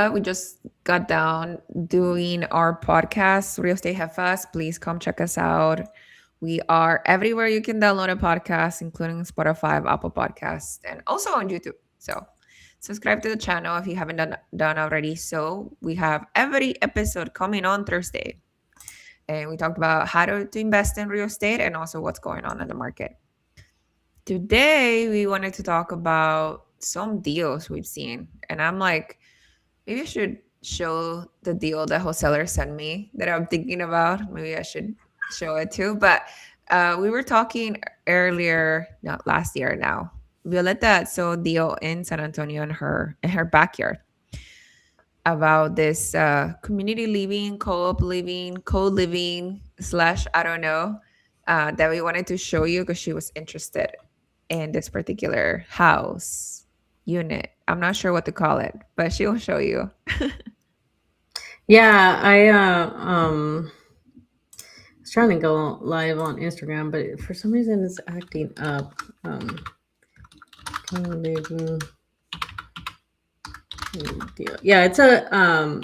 We just got down doing our podcast, Real Estate Jefas. Please come check us out. We are everywhere you can download a podcast, including Spotify, Apple Podcasts, and also on YouTube. So subscribe to the channel if you haven't done already. So we have every episode coming on Thursday. And we talked about how to invest in real estate and also what's going on in the market. Today, we wanted to talk about some deals we've seen. And I'm like, maybe I should show the deal that wholesaler sent me that I'm thinking about. Maybe I should show it too. But we were talking earlier, not last year now. Violetta saw a deal in San Antonio in her backyard about this community living, co-op living, co-living slash I don't know that we wanted to show you because she was interested in this particular house unit. I'm not sure what to call it, but she will show you. Yeah, I was trying to go live on Instagram, but for some reason it's acting up. Co-living deal. Yeah, it's a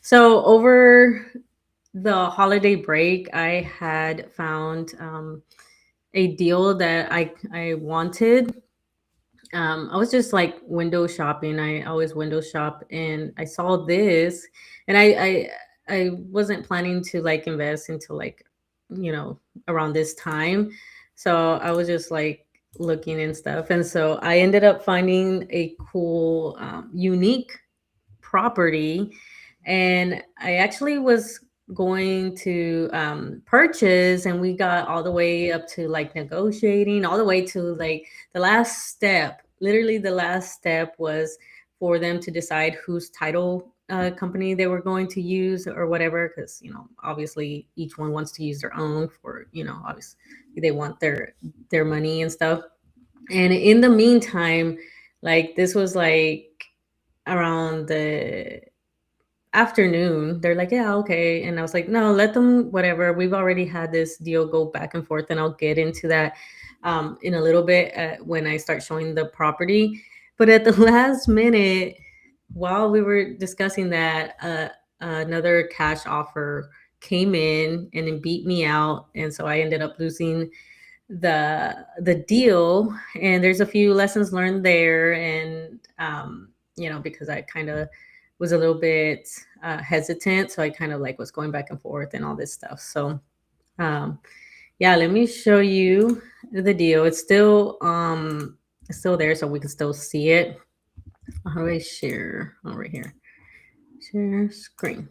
so over the holiday break, I had found a deal that I wanted. I was just like window shopping. I always window shop, and I saw this, and I wasn't planning to like invest until like you know around this time, so I was just like looking and stuff, and so I ended up finding a cool, unique property, and I actually was going to purchase, and we got all the way up to like negotiating, all the way to like the last step. Literally, the last step was for them to decide whose title company they were going to use or whatever, because obviously each one wants to use their own for obviously they want their money and stuff. And in the meantime, like this was like around the afternoon. They're like, yeah, okay. And I was like, no, let them, whatever. We've already had this deal go back and forth, and I'll get into that in a little bit when I start showing the property. But at the last minute, while we were discussing that, another cash offer came in and it beat me out. And so I ended up losing the deal. And there's a few lessons learned there. And because I kind of was a little bit hesitant, so I kind of like was going back and forth and all this stuff. So um yeah, let me show you the deal. It's still there, so we can still see it. How do I share? Oh, right here. Share screen.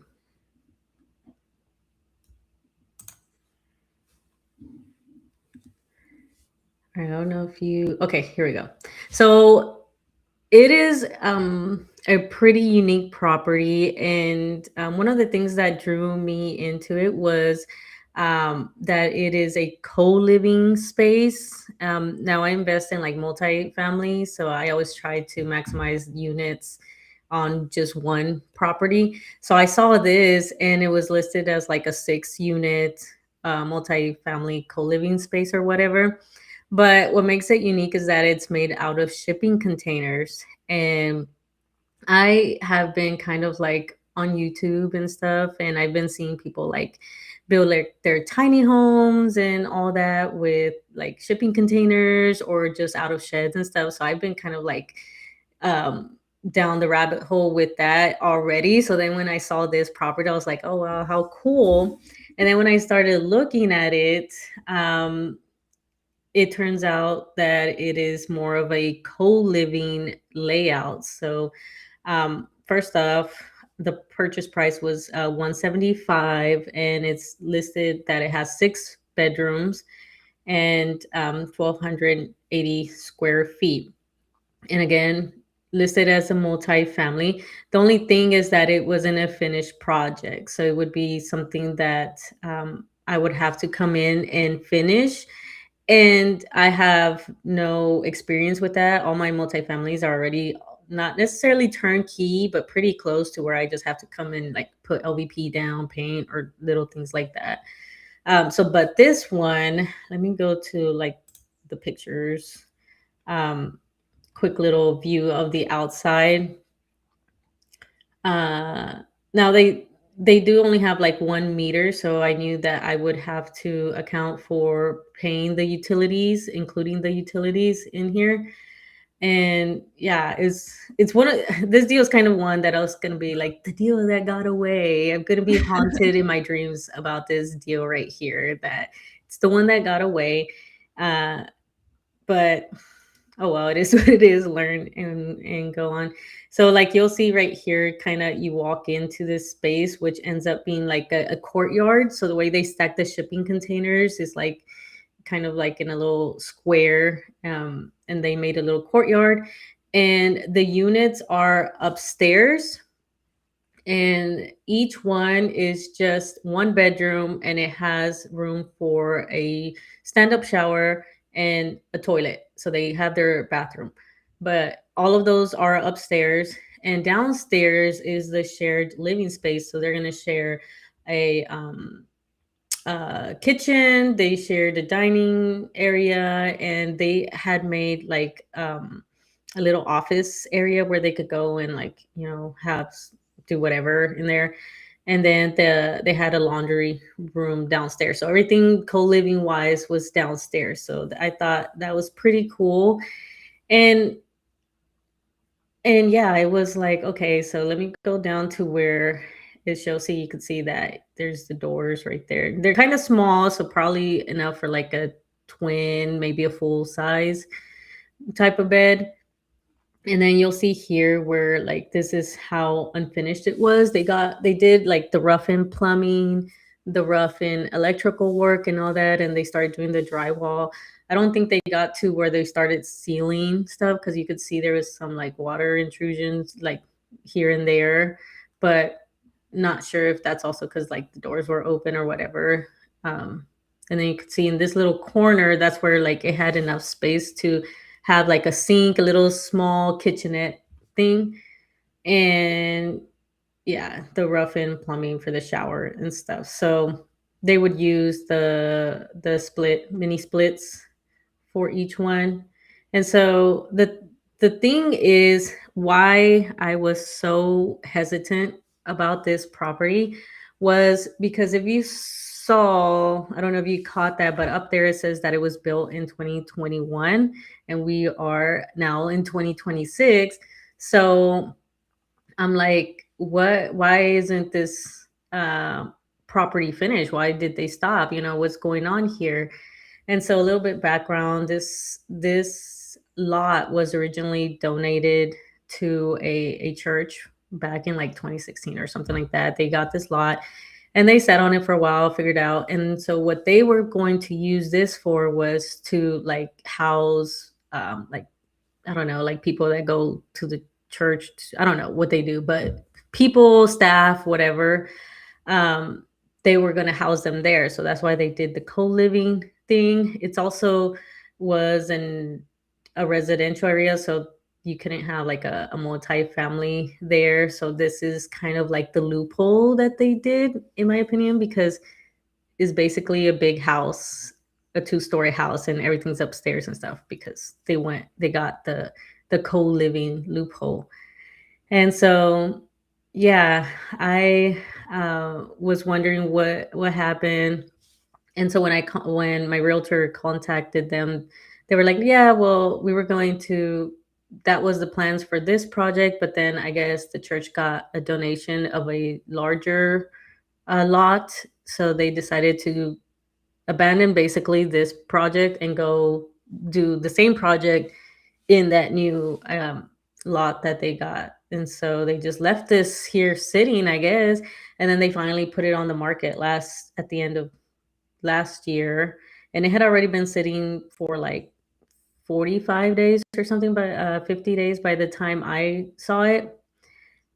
I don't know if you. Okay, here we go. So it is a pretty unique property, and one of the things that drew me into it was that it is a co-living space. Now I invest in like multifamily, so I always try to maximize units on just one property. So I saw this, and it was listed as like a 6 unit multifamily co-living space or whatever. But what makes it unique is that it's made out of shipping containers. And I have been kind of like on YouTube and stuff, and I've been seeing people like build like their tiny homes and all that with like shipping containers or just out of sheds and stuff. So I've been kind of like um down the rabbit hole with that already. So then when I saw this property, I was like, oh wow, how cool. And then when I started looking at it, it turns out that it is more of a co-living layout. So first off, the purchase price was 175, and it's listed that it has 6 bedrooms and 1,280 square feet. And again, listed as a multi-family. The only thing is that it wasn't a finished project, so it would be something that I would have to come in and finish, and I have no experience with that. All my multifamilies are already not necessarily turnkey, but pretty close to where I just have to come in, like put LVP down, paint, or little things like that. But this one, let me go to like the pictures. Um, Quick little view of the outside. Uh, Now they do only have like 1 meter, so I knew that I would have to account for paying the utilities, including the utilities in here. And yeah, it's one of this deal is kind of one that I was gonna be like the deal that got away. I'm gonna be haunted in my dreams about this deal right here. That it's the one that got away. Uh, but oh well, it is what it is. Learn and go on. So like you'll see right here, kind of you walk into this space, which ends up being like a courtyard. So the way they stack the shipping containers is like kind of like in a little square, and they made a little courtyard, and the units are upstairs, and each one is just 1 bedroom, and it has room for a stand-up shower and a toilet, so they have their bathroom, but all of those are upstairs. And downstairs is the shared living space, so they're going to share a kitchen. They shared a dining area, and they had made like a little office area where they could go and like do whatever in there. And then they had a laundry room downstairs, so everything co-living wise was downstairs. So I thought that was pretty cool. And and yeah, it was like, okay, so let me go down to where it shows. So you can see that there's the doors right there. They're kind of small, so probably enough for like a twin, maybe a full size type of bed. And then you'll see here where like this is how unfinished it was. They did like the rough in plumbing, the rough in electrical work and all that, and they started doing the drywall. I don't think they got to where they started sealing stuff, because you could see there was some like water intrusions like here and there, but not sure if that's also because like the doors were open or whatever. Um, and then you could see in this little corner, that's where like it had enough space to have like a sink, a little small kitchenette thing, and yeah, the rough-in plumbing for the shower and stuff. So they would use the split mini splits for each one. And so the thing is why I was so hesitant about this property was because if you saw, I don't know if you caught that, but up there it says that it was built in 2021, and we are now in 2026. So I'm like, what? Why isn't this property finished? Why did they stop? What's going on here? And so a little bit background, this lot was originally donated to a church back in like 2016 or something like that. They got this lot and they sat on it for a while, figured out. And so what they were going to use this for was to like house like, I don't know, like people that go to the church. I don't know what they do, but people, staff, whatever, um, they were going to house them there. So that's why they did the co-living thing. It's also was in a residential area, so you couldn't have like a multi-family there. So this is kind of like the loophole that they did, in my opinion, because it's basically a big house, a two-story house, and everything's upstairs and stuff, because they got the co-living loophole. And so, yeah, I was wondering what happened. And so when my realtor contacted them, they were like, "Yeah, well, we were going to. That was the plans for this project, but then I guess the church got a donation of a larger lot, so they decided to abandon basically this project and go do the same project in that new lot that they got. And so they just left this here sitting, I guess. And then they finally put it on the market last at the end of last year. And it had already been sitting for like 45 days or something, but 50 days by the time I saw it,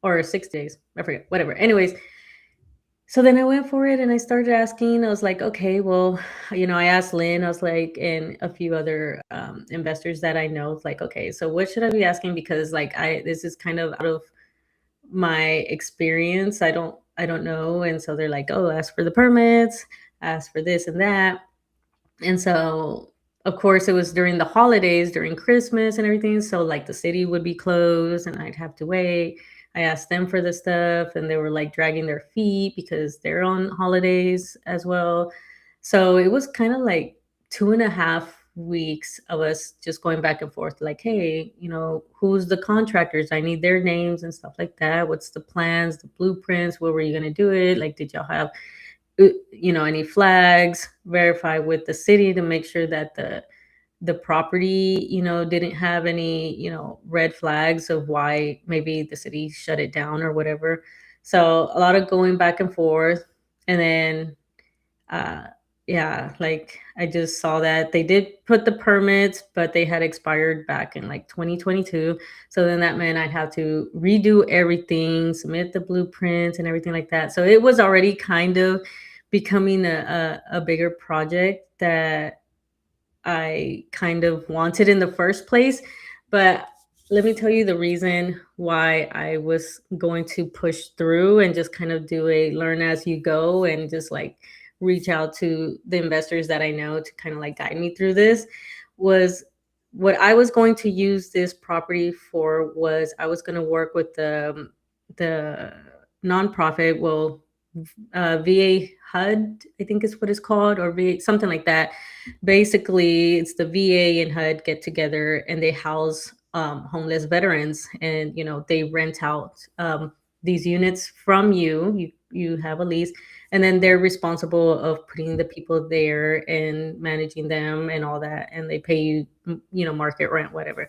or 6 days. I forget, whatever. Anyways, so then I went for it and I started asking. I was like, okay, well, I asked Lynn, I was like, and a few other investors that I know, it's like, okay, so what should I be asking? Because like this is kind of out of my experience. I don't know. And so they're like, oh, ask for the permits, ask for this and that. And so of course it was during the holidays, during Christmas and everything. So like the city would be closed and I'd have to wait. I asked them for the stuff, and they were like dragging their feet because they're on holidays as well. So it was kind of like 2.5 weeks of us just going back and forth, like, hey, who's the contractors? I need their names and stuff like that. What's the plans, the blueprints? Where were you going to do it? Like, did y'all have any flags? Verify with the city to make sure that the property didn't have any red flags of why maybe the city shut it down or whatever. So a lot of going back and forth. And then uh yeah, like I just saw that they did put the permits, but they had expired back in like 2022. So then that meant I'd have to redo everything, submit the blueprints and everything like that. So it was already kind of becoming a bigger project that I kind of wanted in the first place. But let me tell you the reason why I was going to push through and just kind of do a learn as you go and just like reach out to the investors that I know to kind of like guide me through this was what I was going to use this property for. Was I was going to work with the nonprofit, well, VA HUD, I think is what it's called, or VA, something like that. Basically, it's the VA and HUD get together and they house homeless veterans, and they rent out these units from you. You have a lease, and then they're responsible of putting the people there and managing them and all that, and they pay you, market rent, whatever.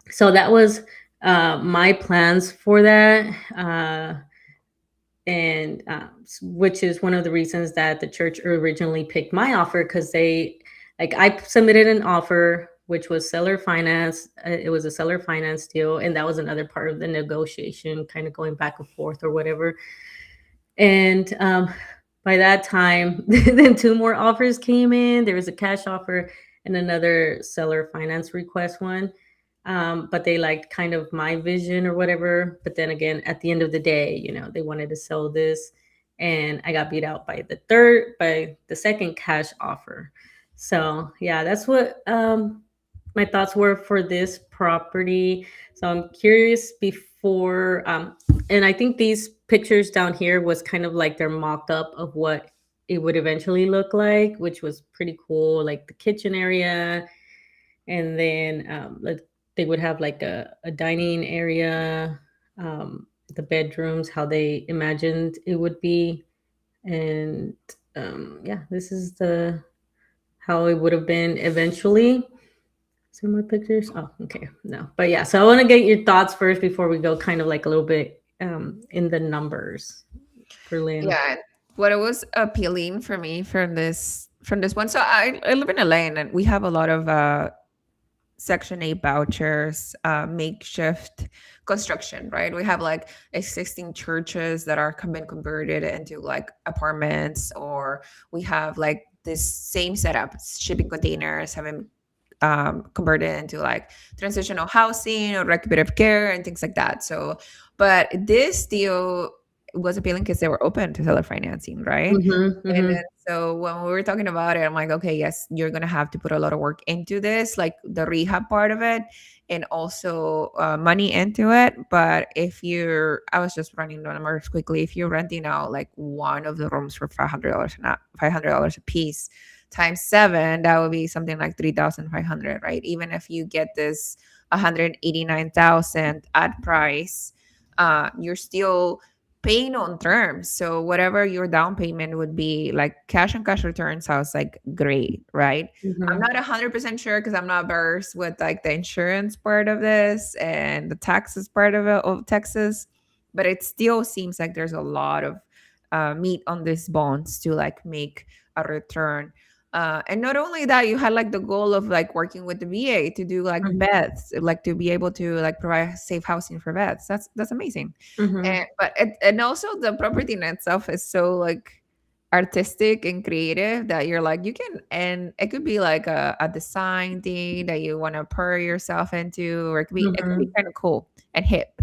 So that was my plans for that. And which is one of the reasons that the church originally picked my offer, because I submitted an offer which was seller finance. It was a seller finance deal, and that was another part of the negotiation, kind of going back and forth or whatever. And by that time, then two more offers came in. There was a cash offer and another seller finance request one. But they liked kind of my vision or whatever. But then again, at the end of the day, they wanted to sell this, and I got beat out by the second cash offer. So yeah, that's what my thoughts were for this property. So I'm curious before, and I think these pictures down here was kind of like their mock up of what it would eventually look like, which was pretty cool. Like the kitchen area, and then like they would have like a dining area, the bedrooms, how they imagined it would be. And yeah, this is the how it would have been eventually. Some more pictures. Oh, okay. No, but yeah, so I want to get your thoughts first before we go kind of like a little bit in the numbers for Lynn. Yeah, what it was appealing for me from this one. So I live in LA, and we have a lot of Section 8 vouchers, makeshift construction, right? We have like existing churches that are been converted into like apartments, or we have like this same setup, shipping containers having converted into like transitional housing or recuperative care and things like that. So, but this deal was appealing because they were open to seller financing, right? Mm-hmm, And mm-hmm, then so when we were talking about it, I'm like, okay, yes, you're gonna have to put a lot of work into this, like the rehab part of it, and also money into it. But I was just running the numbers quickly. If you're renting out like one of the rooms for $500 and not $500 a piece, times seven, that would be something like 3,500, right? Even if you get this 189,000 at price, you're still paying on terms. So whatever your down payment would be, like cash on cash return sounds like great, right? I'm mm-hmm. not 100% sure because I'm not versed with like the insurance part of this and the taxes part of it of Texas, but it still seems like there's a lot of meat on these bones to like make a return. And not only that, you had like the goal of like working with the VA to do like vets, like to be able to like provide safe housing for vets. That's amazing. Mm-hmm. And also the property in itself is so like artistic and creative that you're like you can, and it could be like a design thing that you want to pour yourself into, or it could be Mm-hmm. kind of cool and hip.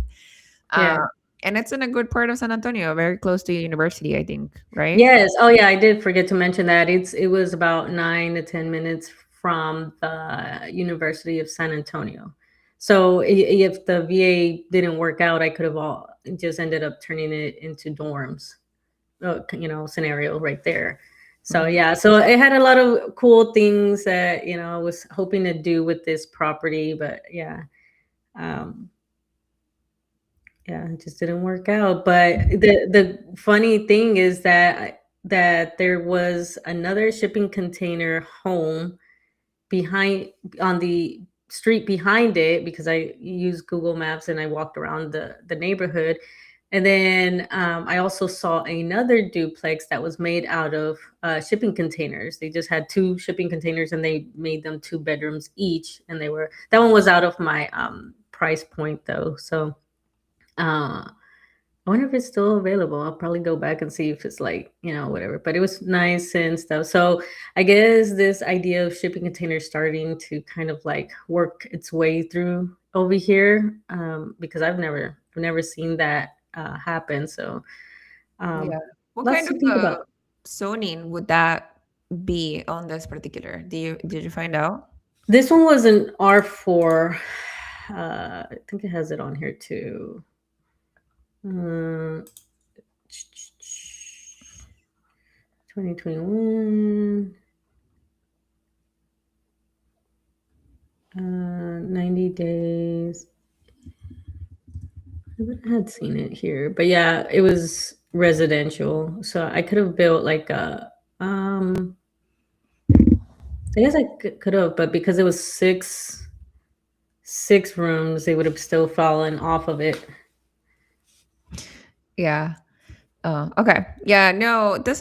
Yeah. Uh, and it's in a good part of San Antonio, very close to university, I think, right? Yes. Oh, yeah. I did forget to mention that it was about 9 to 10 minutes from the University of San Antonio. So if the VA didn't work out, I could have just ended up turning it into dorms, scenario right there. So Mhm. yeah, so it had a lot of cool things that I was hoping to do with this property, but yeah, um, yeah, it just didn't work out. But the funny thing is that there was another shipping container home behind on the street behind it, because I used Google Maps and I walked around the neighborhood. And then I also saw another duplex that was made out of shipping containers. They just had two shipping containers and they made them 2 bedrooms each. And that one was out of my price point though. So uh, I wonder if it's still available. I'll probably go back and see if it's like, whatever. But it was nice and stuff. So I guess this idea of shipping containers starting to kind of like work its way through over here, because I've never seen that happen. So Yeah. um, What lots kind to of think about. zoning would that be on this particular? Did you find out? This one was an R4. I think it has it on here too. Uh, 2021. 90 days. I would had seen it here, but yeah, it was residential. So I could have built like I guess I could have, but because it was six rooms, they would have still fallen off of it. Yeah. Oh, okay. Yeah, no, this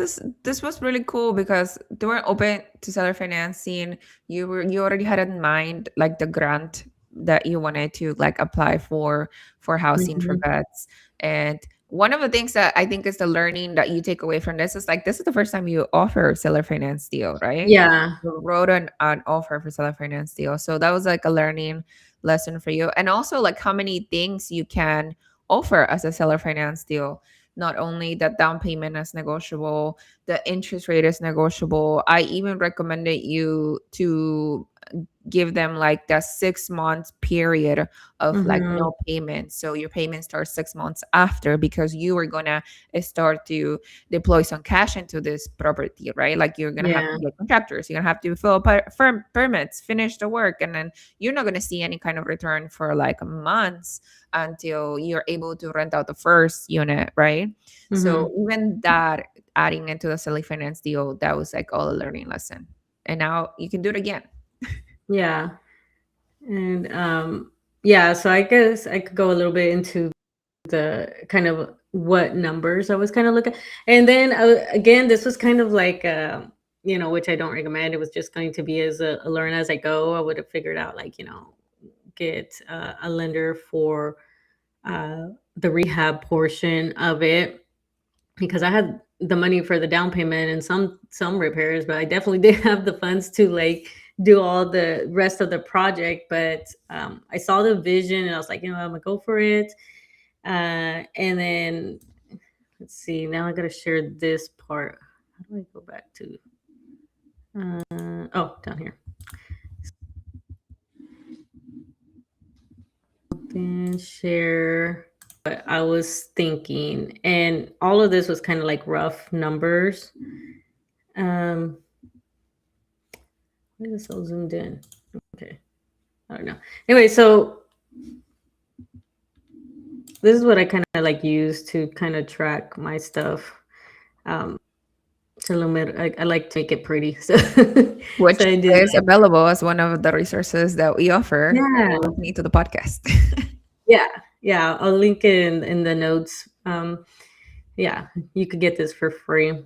was really cool because they were open to seller financing. You already had in mind like the grant that you wanted to like apply for housing for Mhm. vets. And one of the things that I think is the learning that you take away from this is like this is the first time you offer seller finance deal, right? Yeah. You wrote an offer for seller finance deal. So that was like a learning lesson for you. And also like how many things you can offer as a seller finance deal. Not only that down payment is negotiable, the interest rate is negotiable. I even recommended you to give them like that 6 months period of like Mhm. no payment. So your payment starts 6 months after because you are gonna start to deploy some cash into this property, right? Like you're gonna have Yeah. to get contractors, you're gonna have to fill permits, finish the work, and then you're not gonna see any kind of return for like months until you're able to rent out the first unit, right? So Mhm. even that adding into the silly finance deal, that was like all a learning lesson. And now you can do it again. Yeah. And yeah, so I guess I could go a little bit into the kind of what numbers I was kind of looking. And then again, this was kind of like which I don't recommend. It was just going to be as a learn as I go. I would have figured out like, get a lender for uh the rehab portion of it, because I had the money for the down payment and some repairs, but I definitely didn't have the funds to like do all the rest of the project. But I saw the vision and I was like, I'm gonna go for it. And then let's see. Now I gotta share this part. How do I go back to? Oh, down here. Then share what I was thinking, and all of this was kind of like rough numbers. Um, why is this all zoomed in? Okay, I don't know. Anyway, so this is what I kind of like use to kind of track my stuff. Um, to limit, I like to make it pretty, so Which so I did is that. available as one of the resources that we offer Yeah, for listening to the podcast. yeah, yeah. I'll link it in the notes. Yeah, you could get this for free.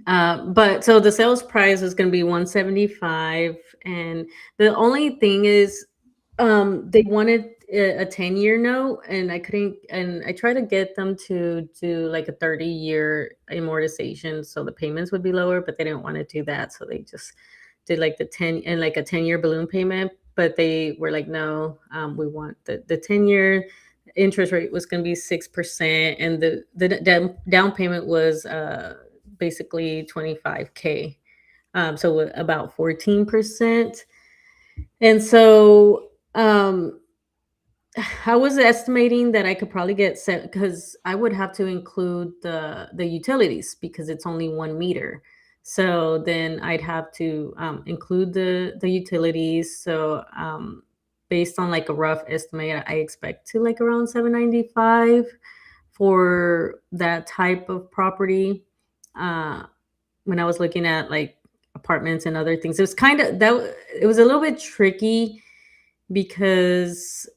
But so the sales price is going to be 175, and the only thing is, they wanted a 10-year note, and I couldn't. And I tried to get them to do like a 30-year amortization, so the payments would be lower, but they didn't want to do that, so they just did like the 10 and like a 10-year balloon payment. But they were like, no, we want the 10-year interest rate was going to be 6%, and the down payment was basically 25K, so about 14%. And so I was estimating that I could probably get set because I would have to include the utilities because it's only 1 meter. So then I'd have to include the utilities. So based on like a rough estimate, I expect to like around 795 for that type of property. Uh, when I was looking at like apartments and other things, it was kind of that. It was a little bit tricky because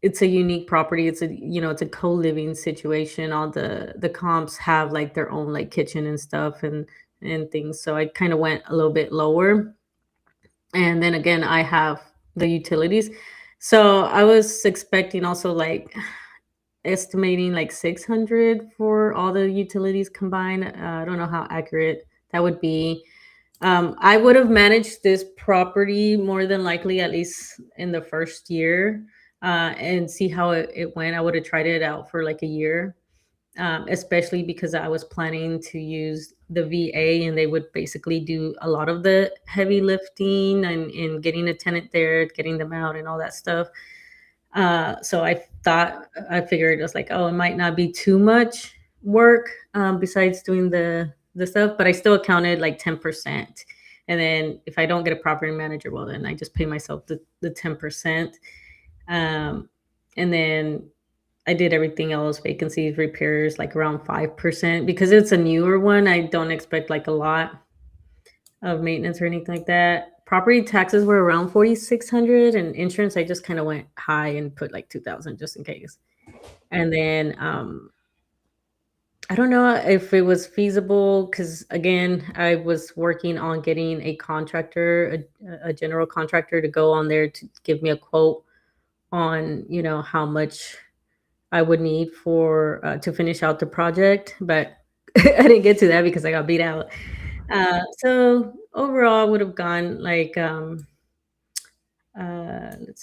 it's a unique property. It's it's a co-living situation. All the comps have like their own like kitchen and stuff and things. So I kind of went a little bit lower. And then again, I have the utilities. So I was expecting also like estimating like 600 for all the utilities combined. I don't know how accurate that would be. I would have managed this property more than likely, at least in the first year, and see how it went. I would have tried it out for like a year, especially because I was planning to use the VA and they would basically do a lot of the heavy lifting and getting a tenant there, getting them out, and all that stuff. So I figured it was like, oh, it might not be too much work besides doing the stuff, but I still accounted like 10%. And then if I don't get a property manager, well, then I just pay myself the 10%. Um, and then I did everything else, vacancies, repairs, like around 5% because it's a newer one. I don't expect like a lot of maintenance or anything like that. Property taxes were around 4,600, and insurance I just kind of went high and put like 2,000 just in case. And then I don't know if it was feasible because again, I was working on getting a contractor, a general contractor to go on there to give me a quote on, how much I would need for to finish out the project, but I didn't get to that because I got beat out. So overall, I would have gone like let's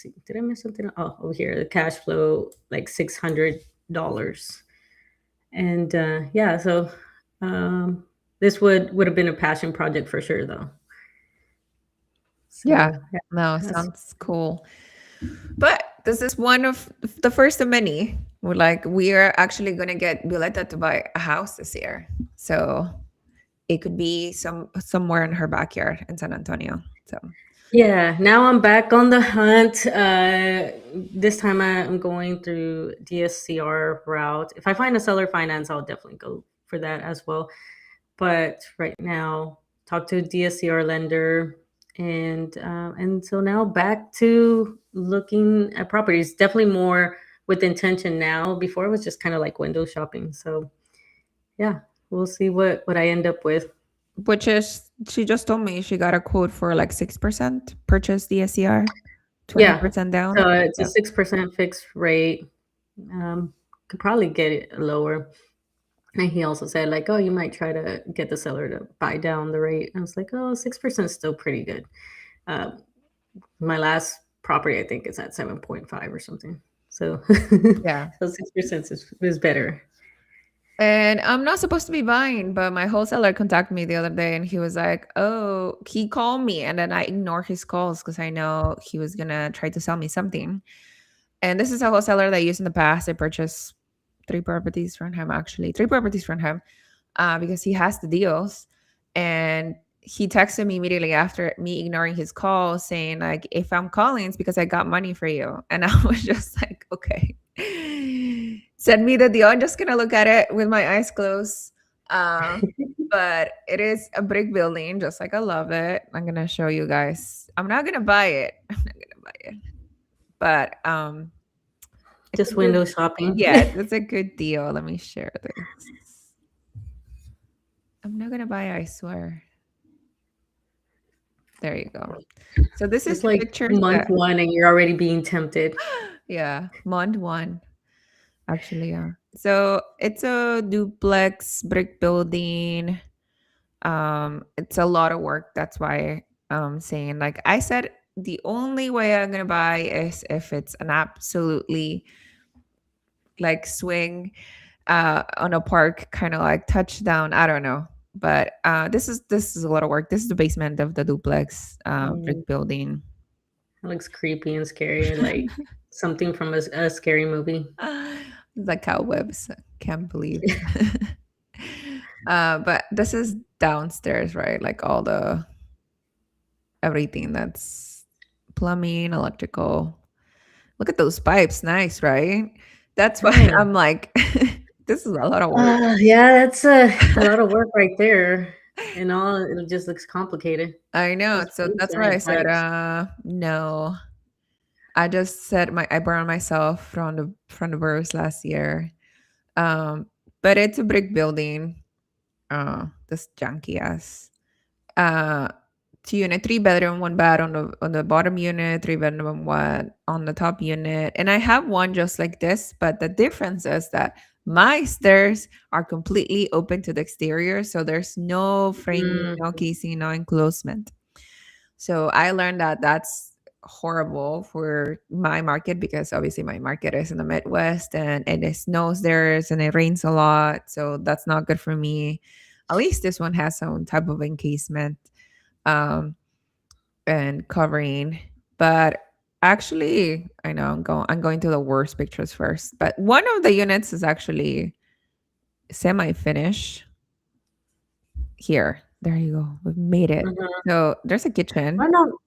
see, did I miss something? Oh, over here, the cash flow like $600, and yeah, so um, this would have been a passion project for sure, though. Yeah. So yeah, No, that's sounds cool. But this is one of the first of many. We are actually gonna get Violeta to buy a house this year. So it could be somewhere in her backyard in San Antonio. So yeah. Now I'm back on the hunt. This time I'm going through DSCR route. If I find a seller finance, I'll definitely go for that as well. But right now, talk to a DSCR lender, and so now back to looking at properties. Definitely more with intention now. Before it was just kind of like window shopping. So yeah, we'll see what I end up with. which is she just told me she got a quote for like 6% purchase DSCR, Yeah, 20% down. so it's a Yeah. 6% fixed rate. Could probably get it lower. And he also said like, oh, you might try to get the seller to buy down the rate. I was like, oh, 6% is still pretty good. Uh, my last property, I think, is at 7.5 or something. So, Yeah. so 6% is better. And I'm not supposed to be buying, but my wholesaler contacted me the other day and he was like, oh, he called me. And then I ignored his calls because I know he was going to try to sell me something. And this is a wholesaler that I used in the past. I purchased three properties from him because he has the deals. And he texted me immediately after me ignoring his call saying, like, if I'm calling, it's because I got money for you. And I was just like, okay. Send me the deal. I'm just gonna look at it with my eyes closed. Uh, but it is a brick building, just like I love it. I'm gonna show you guys. I'm not gonna buy it. I'm not gonna buy it. But it's a Just good, window shopping. yes, it's a good deal. Let me share this. I'm not gonna buy it, I swear. There you go. So this is It's the like pictures month that one, and you're already being tempted. yeah, Mond one. Actually, yeah. So it's a duplex brick building. It's a lot of work. That's why I'm saying, like I said, the only way I'm gonna buy is if it's an absolutely like swing on a park, kind of like touchdown. I don't know. But this is a lot of work. This is the basement of the duplex Mm, brick building. it looks creepy and scary. Like something from a scary movie. The cobwebs. Can't believe. But this is downstairs, right? Like all the everything that's plumbing, electrical. Look at those pipes. Nice, right? That's why Oh, I'm like, this is a lot of work. yeah, that's a lot of work right there, and all it just looks complicated. I know. Those So those that's why I giant said, pipes. no. I just said I burned myself from the burst last year. Um, but it's a brick building. This junky ass. Uh, 2 unit, 3 bedroom, 1 bath on the bottom unit, 3 bedroom, one on the top unit, and I have one just like this. But the difference is that my stairs are completely open to the exterior, so there's no framing, Mm, no casing, no enclosement. So I learned that that's horrible for my market because obviously my market is in the Midwest and it snows there and it rains a lot. So that's not good for me. At least this one has some type of encasement um, and covering. But actually, I know I'm going to the worst pictures first. But one of the units is actually semi-finished here. There you go. We've made it. mhm. So there's a kitchen. I don't know.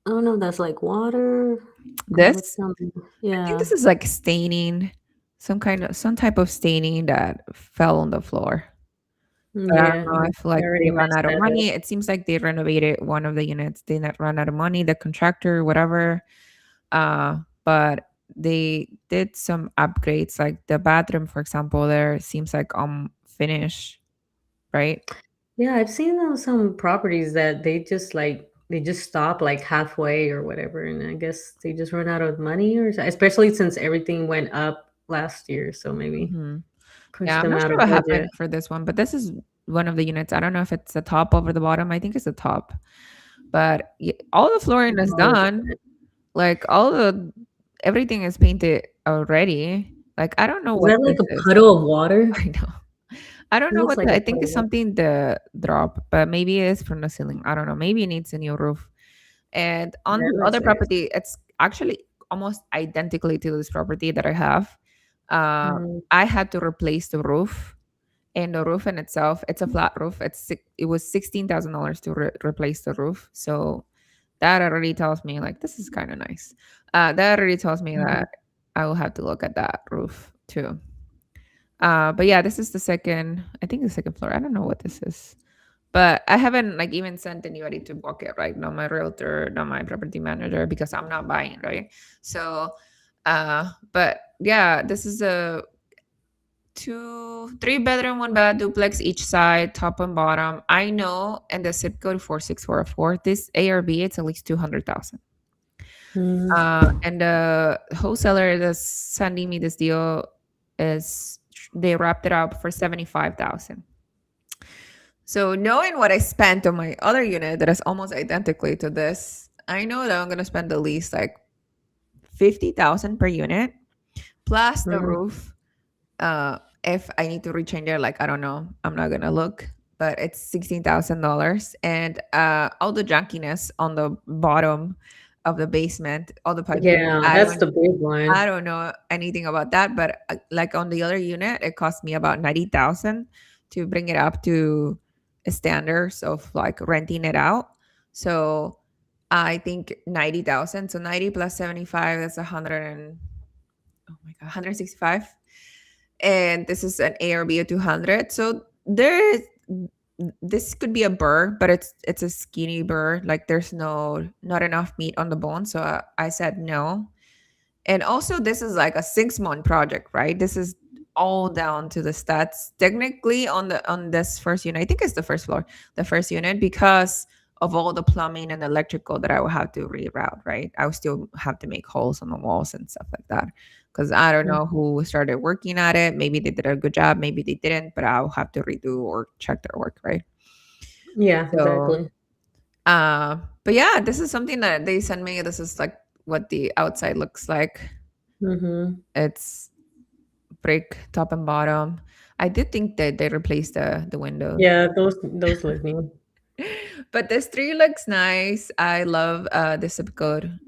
I don't know if that's like water. Looks This something. I think Yeah. this is like staining, some type of staining that fell on the floor. But I don't Yeah. know if They like they already run messed out of that up. money. It seems like they renovated one of the units. They not run out of money, the contractor, whatever. But they did some upgrades, like the bathroom, for example. There seems like finished, right? Yeah, I've seen some properties that they just stop like halfway or whatever, and I guess they just run out of money especially since everything went up last year, so maybe Hmm. pushed Yeah, I'm them not out sure of what budget. happened for this one, but this is one of the units. I don't know if it's the top over the bottom. I think it's the top. But all the flooring is Oh, is done. that Like all the everything is painted already. Like I don't know is what that like this a is. puddle of water? I know. I don't It know looks what like I a think puddle it's of water. something the drop, but maybe it's from the ceiling. I don't know. Maybe it needs a new roof. And on That the looks other nice. property, it's actually almost identically to this property that I have. Uh, Mhm, I had to replace the roof, and the roof in itself, it's a flat roof. It was $16,000 to replace the roof. So that already tells me like this is kind of nice. That already tells me mhm. that I will have to look at that roof too. But yeah, this is the second. I think the second floor. I don't know what this is, but I haven't like even sent anybody to book it. Right, not my realtor, not my property manager, because I'm not buying. Right, so. But yeah, this is a 3 bedroom, 1 bath duplex each side, top and bottom. I know, and the zip code 46404. This ARB, it's at least 200,000. Mm, And the wholesaler that's sending me this deal is they wrapped it up for 75,000. So knowing what I spent on my other unit that is almost identically to this, I know that I'm gonna spend at least like 50,000 per unit plus the mm. roof. If I need to rechange it, like I don't know, I'm not gonna look, but it's $16,000, and all the junkiness on the bottom of the basement, all the piping. Yeah, that's the big one. I don't know anything about that, but like on the other unit, it cost me about 90,000 to bring it up to standards of like renting it out. So I think 90,000. So 90 plus 75, that's 100 and oh my god, 165. And this is an ARB of 200. So there is this could be a burr, but it's a skinny burr. Like there's not enough meat on the bone. So I said no. And also, this is like a 6 month project, right? This is all down to the stats. Technically, on this first unit, I think it's the first floor, the first unit, because of all the plumbing and electrical that I will have to reroute, right? I will still have to make holes on the walls and stuff like that. Because I don't know Mhm. who started working at it. Maybe they did a good job, maybe they didn't, but I'll have to redo or check their work, right? Yeah, So, exactly. but yeah, this is something that they sent me. This is like what the outside looks like. Mhm. It's brick top and bottom. I did think that they replaced the windows. Yeah, those look new. But this tree looks nice. I love the zip code.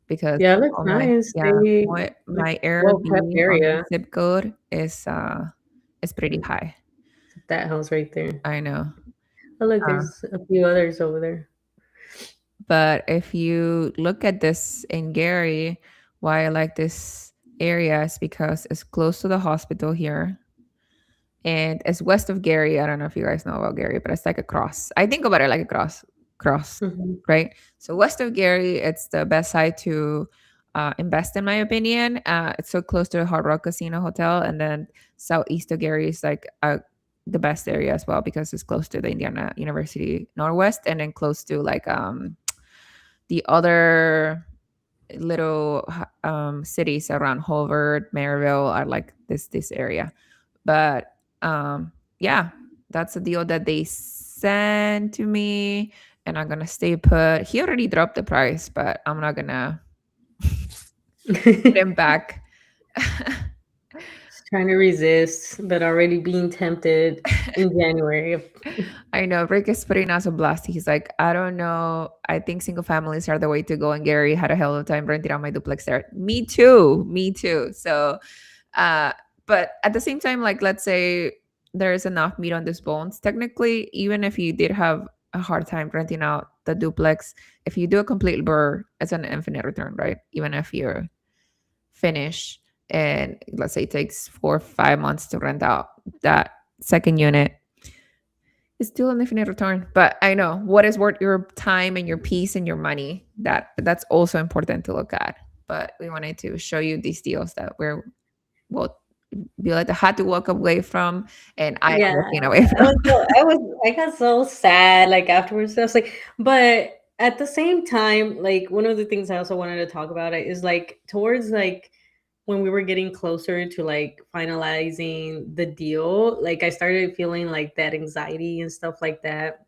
because Yeah, it looks on my nice. yeah, They like my well-kept Airbnb on my area. zip code is pretty Mm, high. that house right there. I know. Oh, look, Uh, there's a few others over there. but if you look at this in Gary, why I like this area is because it's close to the hospital here. And it's west of Gary. I don't know if you guys know about Gary, but it's like a cross. I think about it like a cross, Mhm. right? So west of Gary, it's the best site to invest, in my opinion. It's so close to the Hard Rock Casino Hotel, and then southeast of Gary is like the best area as well because it's close to the Indiana University Northwest, and then close to like the other little cities around Hobart, Maryville are like this area. But yeah, that's a deal that they sent to me, and I'm gonna stay put. He already dropped the price, but I'm not gonna put him back. Just trying to resist, but already being tempted in January. I know Rick is putting us a blast. He's like, I don't know. I think single families are the way to go. And Gary had a hell of a time renting out my duplex there. Me too. Me too. So Uh, but at the same time, like let's say there is enough meat on these bones. Technically, even if you did have a hard time renting out the duplex, if you do a complete burr, it's an infinite return, right? Even if you're finished and let's say it takes 4 or 5 months to rent out that second unit, it's still an infinite return. But I know what is worth your time and your peace and your money. That's also important to look at. But we wanted to show you these deals that we're well Violetta had to walk away from, and I am Yeah, walking away from. I got so sad like afterwards. I was like, but at the same time, like one of the things I also wanted to talk about is like towards like when we were getting closer to like finalizing the deal, like I started feeling like that anxiety and stuff like that.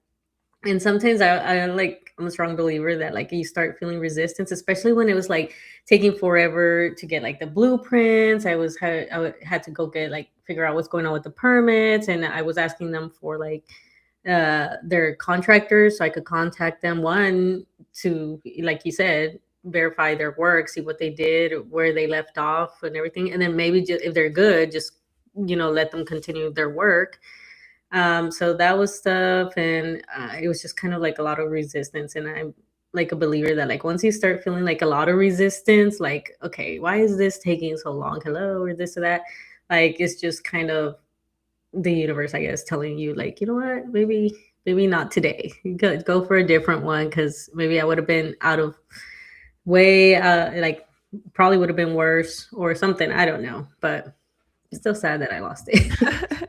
And sometimes I'm a strong believer that like you start feeling resistance, especially when it was like taking forever to get like the blueprints. I had to go get like figure out what's going on with the permits, and I was asking them for like their contractors so I could contact them, one to, like you said, verify their work, see what they did, where they left off and everything, and then maybe just if they're good, just let them continue their work. So that was stuff, and it was just kind of like a lot of resistance. And I'm like a believer that like once you start feeling like a lot of resistance, like okay, why is this taking so long? Hello, or this or that. Like it's just kind of the universe, I guess, telling you like, you know what, maybe not today. Go for a different one because maybe I would have been out of way, like probably would have been worse or something. I don't know, but still sad that I lost it.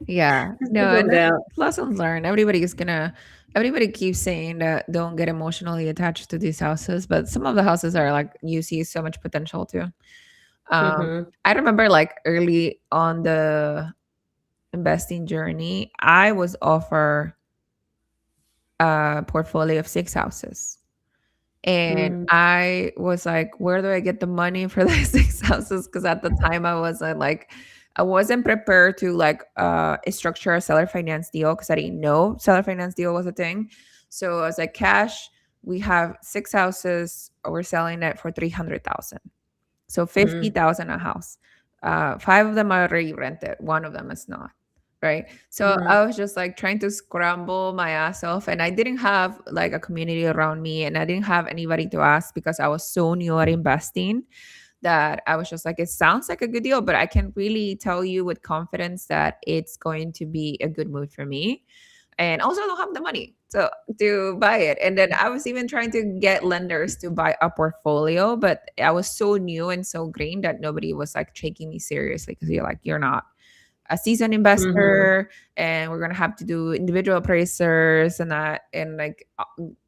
Yeah, Still no, and bummed that's out. lessons learned. Everybody keeps saying that don't get emotionally attached to these houses, but some of the houses are like you see so much potential too. Hmm. I remember like early on the investing journey, I was offered a portfolio of 6 houses. And Mm, I was like, where do I get the money for the 6 houses? Because at the time I wasn't prepared to like structure a seller finance deal because I didn't know seller finance deal was a thing. So I was like, cash, we have 6 houses, we're selling it for 300,000. So mm, 50,000 a house. Five of them are already rented. One of them is not. Right. So mm, I was just like trying to scramble my ass off, and I didn't have like a community around me, and I didn't have anybody to ask because I was so new at investing that I was just like, it sounds like a good deal, but I can really tell you with confidence that it's going to be a good move for me. And also, I don't have the money to buy it. And then I was even trying to get lenders to buy a portfolio, but I was so new and so green that nobody was like taking me seriously because you're like, you're not a seasoned mhm, investor, and we're gonna have to do individual appraisers and that, and like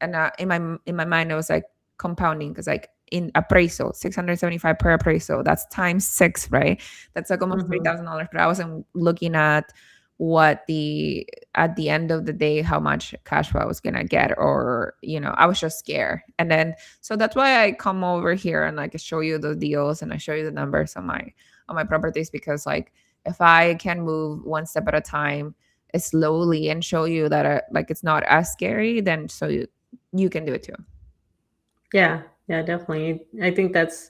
in my mind it was like compounding because like in appraisal 675 per appraisal, that's times six, right? That's like almost mhm, $3,000. But I wasn't looking at what the at the end of the day how much cash flow I was gonna get, or I was just scared. And then so that's why I come over here and like show you the deals and I show you the numbers on my properties, because like if I can move one step at a time, slowly, and show you that like it's not as scary, then so you can do it too. yeah. Yeah, definitely. I think that's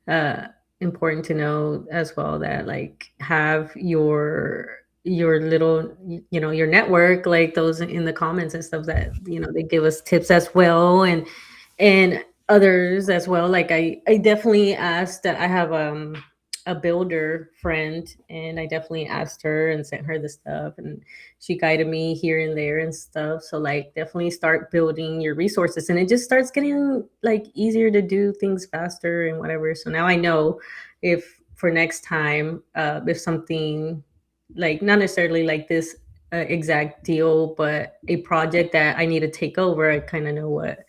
uh important to know as well, that like have your little your network, like those in the comments and stuff, that they give us tips as well, and others as well. Like I definitely asked that. I have a builder friend, and I definitely asked her and sent her the stuff, and she guided me here and there and stuff. So like definitely start building your resources, and it just starts getting like easier to do things faster and whatever. So now I know, if for next time, if something, like not necessarily like this exact deal, but a project that I need to take over, I kind of know what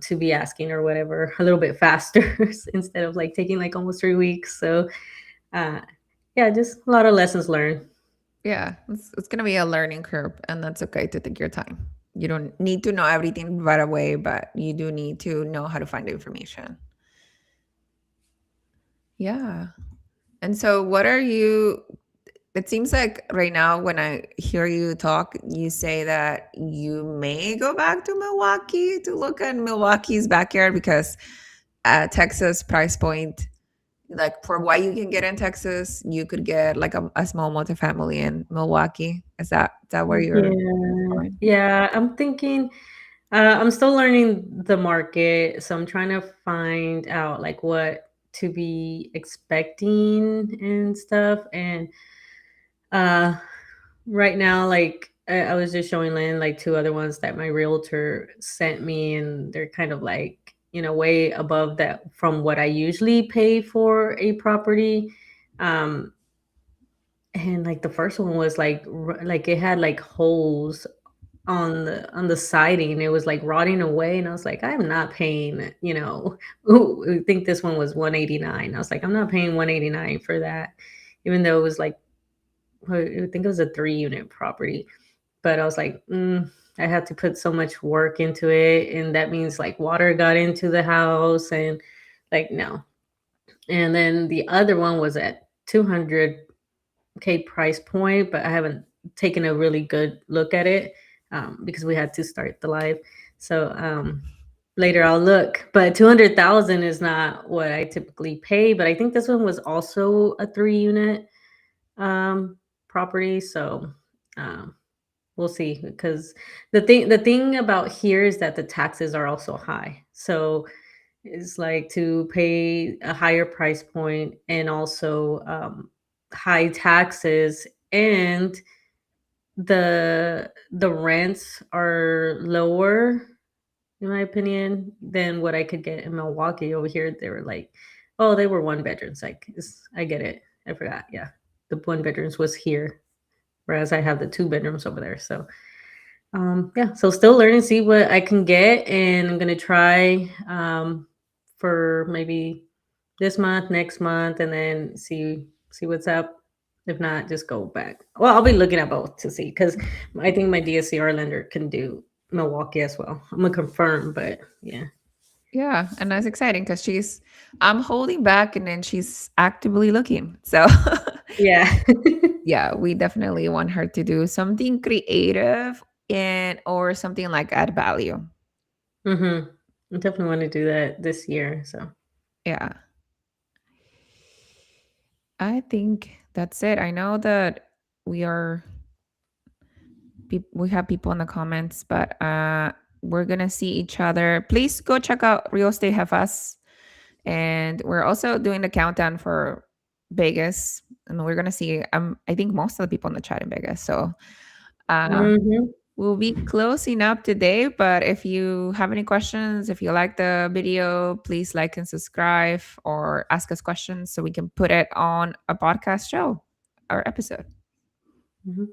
to be asking or whatever a little bit faster instead of like taking like almost 3 weeks. So uh, yeah, just a lot of lessons learned. Yeah, it's gonna be a learning curve, and that's okay to take your time. You don't need to know everything right away, but you do need to know how to find the information. Yeah. And so, what are you? It seems like right now, when I hear you talk, you say that you may go back to Milwaukee to look at Milwaukee's backyard because Texas price point, like for what you can get in Texas, you could get like a small multifamily in Milwaukee. Is that where you're Yeah, going? yeah. I'm thinking. I'm still learning the market, so I'm trying to find out like what to be expecting and stuff. And uh, right now, like I was just showing Lynn like two other ones that my realtor sent me, and they're kind of like way above that from what I usually pay for a property. Um, and like the first one was like like it had like holes on the siding. It was like rotting away, and I was like, I'm not paying. Ooh, I think this one was 189. I was like, I'm not paying 189 for that, even though it was like, I think it was a 3 unit property. But I was like, I had to put so much work into it, and that means like water got into the house, and like no. And then the other one was at 200K price point, but I haven't taken a really good look at it, because we had to start the live. So later I'll look, but 200,000 is not what I typically pay. But I think this one was also a 3 unit um, property. So um, we'll see, because the thing about here is that the taxes are also high. So it's like to pay a higher price point, and also high taxes, and the rents are lower, in my opinion, than what I could get in Milwaukee. Over here they were like, oh, they were one bedrooms. Like I get it. I forgot. Yeah, the one bedrooms was here, whereas I have the two bedrooms over there. So yeah, so still learning, see what I can get, and I'm gonna try for maybe this month, next month, and then see what's up. If not, just go back. Well, I'll be looking at both to see, because I think my DSCR lender can do Milwaukee as well. I'm gonna confirm, but yeah. Yeah, and that's exciting because I'm holding back, and then she's actively looking. So, Yeah. yeah, we definitely want her to do something creative and or something like add value. Mm-hmm. I definitely want to do that this year. So Yeah, I think that's it. I know that we are we have people in the comments, but we're gonna see each other. Please go check out Real Estate Have Us, and we're also doing the countdown for Vegas, and we're gonna see. I think most of the people in the chat in Vegas. So uh, hmm we'll be closing up today. But if you have any questions, if you like the video, please like and subscribe or ask us questions so we can put it on a podcast show or episode. hmm